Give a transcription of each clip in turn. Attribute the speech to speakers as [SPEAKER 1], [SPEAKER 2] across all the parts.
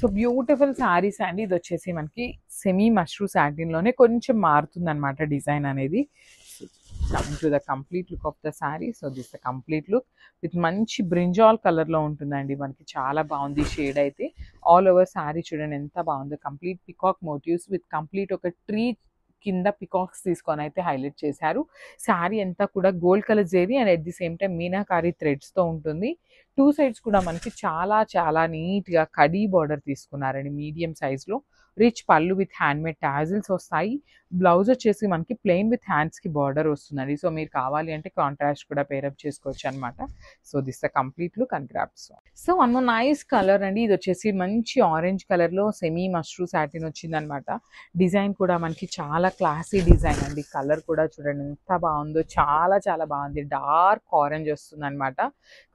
[SPEAKER 1] So beautiful saris అండి. ఇది వచ్చేసి మనకి సెమీ మష్రూ సాటిన్లోనే కొంచెం మారుతుంది అనమాట డిజైన్ అనేది. Coming to the complete look of the sari. So this the complete look with మంచి బ్రింజాల్ కలర్లో ఉంటుందండి. మనకి చాలా బాగుంది షేడ్ అయితే. ఆల్ ఓవర్ శారీ చూడండి ఎంత బాగుందో. Complete peacock motifs with complete ఒక ట్రీ కింద పికాక్స్ తీసుకొని అయితే హైలైట్ చేశారు. శారీ అంతా కూడా gold colour zari and at the same time meenakari థ్రెడ్స్తో ఉంటుంది. టూ సైడ్స్ కూడా మనకి చాలా చాలా నీట్గా కడీ బార్డర్ తీసుకున్నారండి మీడియం సైజ్లో. Rich pallu with handmade tassels వస్తాయి. బ్లౌజ్ వచ్చేసి మనకి ప్లెయిన్ విత్ హ్యాండ్స్కి బార్డర్ వస్తుందండి. సో మీరు కావాలి అంటే కాంట్రాస్ట్ కూడా పేరప్ చేసుకోవచ్చు అనమాట. So this the complete look and grasp. So one more nice colour అండి. ఇది వచ్చేసి మంచి ఆరెంజ్ కలర్లో సెమీ మష్రూ సాటిన్ వచ్చిందనమాట. డిజైన్ కూడా మనకి చాలా క్లాసీ డిజైన్ అండి. కలర్ కూడా చూడండి ఎంత బాగుందో. చాలా చాలా బాగుంది. డార్క్ ఆరెంజ్ వస్తుంది అనమాట.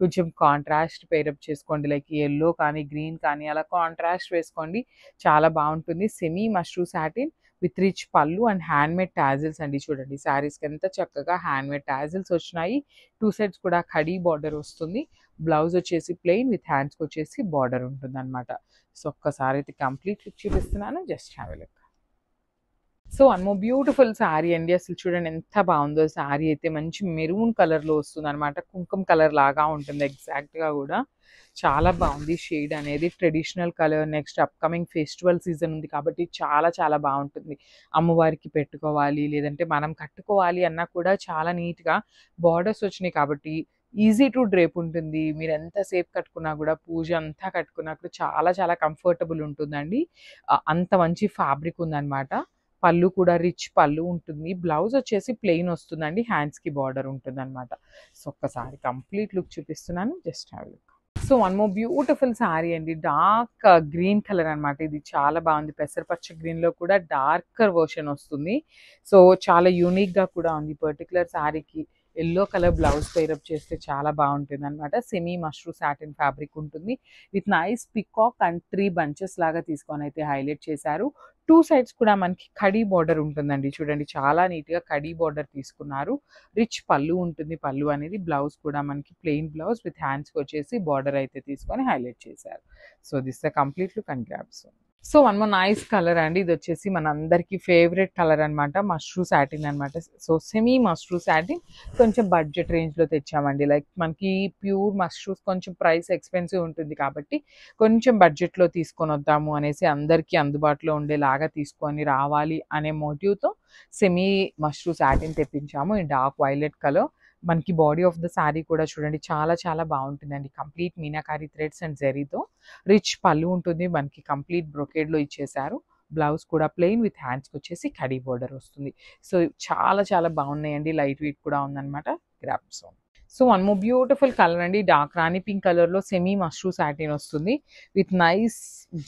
[SPEAKER 1] కొంచెం కాంట్రాస్ట్ పేరప్ చేసుకోండి. లైక్ ఎల్లో కానీ గ్రీన్ కానీ అలా కాంట్రాస్ట్ వేసుకోండి. చాలా బాగుంటుంది. Semi mashru satin with rich పళ్ళు అండ్ హ్యాండ్మేడ్ టాజిల్స్ అండి. చూడండి శారీస్కి ఎంత చక్కగా హ్యాండ్మేడ్ టాజిల్స్ వచ్చినాయి. టూ సైడ్స్ కూడా కడీ బార్డర్ వస్తుంది. బ్లౌజ్ వచ్చేసి ప్లెయిన్ విత్ హ్యాండ్స్కి వచ్చేసి బార్డర్ ఉంటుంది అనమాట. సో ఒక్కసారి అయితే కంప్లీట్ లుక్ చూపిస్తున్నాను. Just have a look. So one more beautiful sari అండి. అసలు చూడండి ఎంత బాగుందో. శారీ అయితే మంచి మెరూన్ కలర్లో వస్తుంది అనమాట. కుంకుమ కలర్ లాగా ఉంటుంది ఎగ్జాక్ట్గా కూడా. చాలా బాగుంది షేడ్ అనేది. Traditional colour. Next upcoming festival season ఉంది కాబట్టి చాలా చాలా బాగుంటుంది. అమ్మవారికి పెట్టుకోవాలి లేదంటే మనం కట్టుకోవాలి అన్నా కూడా చాలా నీట్గా బార్డర్స్ వచ్చినాయి కాబట్టి ఈజీ టు డ్రేప్ ఉంటుంది. మీరు ఎంతసేపు కట్టుకున్నా కూడా పూజ అంతా కట్టుకున్నా కూడా చాలా చాలా కంఫర్టబుల్ ఉంటుందండి. అంత మంచి ఫ్యాబ్రిక్ ఉందన్నమాట. పళ్ళు కూడా రిచ్ పళ్ళు ఉంటుంది. బ్లౌజ్ వచ్చేసి ప్లెయిన్ వస్తుందండి. హ్యాండ్స్కి బార్డర్ ఉంటుంది అనమాట. సో ఒక్కసారి కంప్లీట్ లుక్ చూపిస్తున్నాను. Just have look. So one more beautiful sari అండి. డార్క్ గ్రీన్ కలర్ అనమాట. ఇది చాలా బాగుంది. పెసరపచ్చ గ్రీన్లో కూడా డార్కర్ వర్షన్ వస్తుంది. సో చాలా యూనిక్గా కూడా ఉంది. పర్టికులర్ శారీకి ఎల్లో కలర్ బ్లౌజ్ పేరప్ చేస్తే చాలా బాగుంటుంది అనమాట. సెమీ మష్రూ సాటిన్ ఫ్యాబ్రిక్ ఉంటుంది. With nice peacock and 3 bunches లాగా తీసుకొని అయితే హైలైట్ చేశారు. టూ సైడ్స్ కూడా మనకి కడీ బార్డర్ ఉంటుందండి. చూడండి చాలా నీట్గా కడీ బార్డర్ తీసుకున్నారు. రిచ్ పళ్ళు ఉంటుంది. పళ్ళు అనేది బ్లౌజ్ కూడా మనకి ప్లెయిన్ బ్లౌజ్ విత్ హ్యాండ్స్కి వచ్చేసి బార్డర్ అయితే తీసుకొని హైలైట్ చేశారు. So this the complete look and grasp. So one more nice colour అండి. ఇది వచ్చేసి మన అందరికీ ఫేవరెట్ కలర్ అనమాట. మష్రూ సాటిన్ అనమాట. సో సెమీ మష్రూ సాటిన్ కొంచెం బడ్జెట్ రేంజ్లో తెచ్చామండి. లైక్ మనకి ప్యూర్ మష్రూస్ కొంచెం ప్రైస్ ఎక్స్పెన్సివ్ ఉంటుంది కాబట్టి కొంచెం బడ్జెట్లో తీసుకొని వద్దాము అనేసి అందరికీ అందుబాటులో ఉండేలాగా తీసుకొని రావాలి అనే మోటివ్తో సెమీ మష్రూ సాటిన్ తెప్పించాము ఈ డార్క్ వైలెట్ కలర్. మనకి బాడీ ఆఫ్ ద శారీ కూడా చూడండి చాలా చాలా బాగుంటుందండి. కంప్లీట్ మీనాకారి థ్రెడ్స్ అండ్ జెరీతో రిచ్ పళ్ళు ఉంటుంది. మనకి కంప్లీట్ బ్రొకేడ్లో ఇచ్చేసారు. బ్లౌజ్ కూడా ప్లెయిన్ విత్ హ్యాండ్స్కి వచ్చేసి కడీ బోర్డర్ వస్తుంది. సో చాలా చాలా బాగున్నాయండి. లైట్ వెయిట్ కూడా ఉందన్నమాట. Grasp. So one more beautiful colour అండి. డార్క్ రాణి పింక్ కలర్లో సెమీ మష్రూ సాటిన్ వస్తుంది విత్ నైస్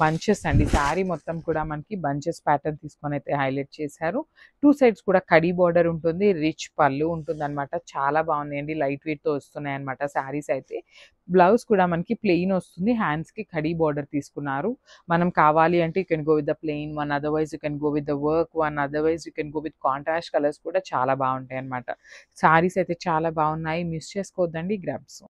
[SPEAKER 1] బంచెస్ అండి. శారీ మొత్తం కూడా మనకి బంచెస్ ప్యాటర్న్ తీసుకొని అయితే హైలైట్ చేశారు. టూ సైడ్స్ కూడా కడీ బార్డర్ ఉంటుంది. రిచ్ పళ్ళు ఉంటుంది అనమాట. చాలా బాగున్నాయండి. లైట్ వెయిట్తో వస్తున్నాయి అనమాట శారీస్ అయితే. బ్లౌజ్ కూడా మనకి ప్లెయిన్ వస్తుంది. హ్యాండ్స్కి కడీ బార్డర్ తీసుకున్నారు. మనం కావాలి అంటే you can go with the plain one, otherwise you can go with the work one, otherwise you can go with contrast colours కూడా చాలా బాగుంటాయి అనమాట. శారీస్ అయితే చాలా బాగున్నాయి. మిస్ చేసుకోవద్దండి. గ్రాబ్స్.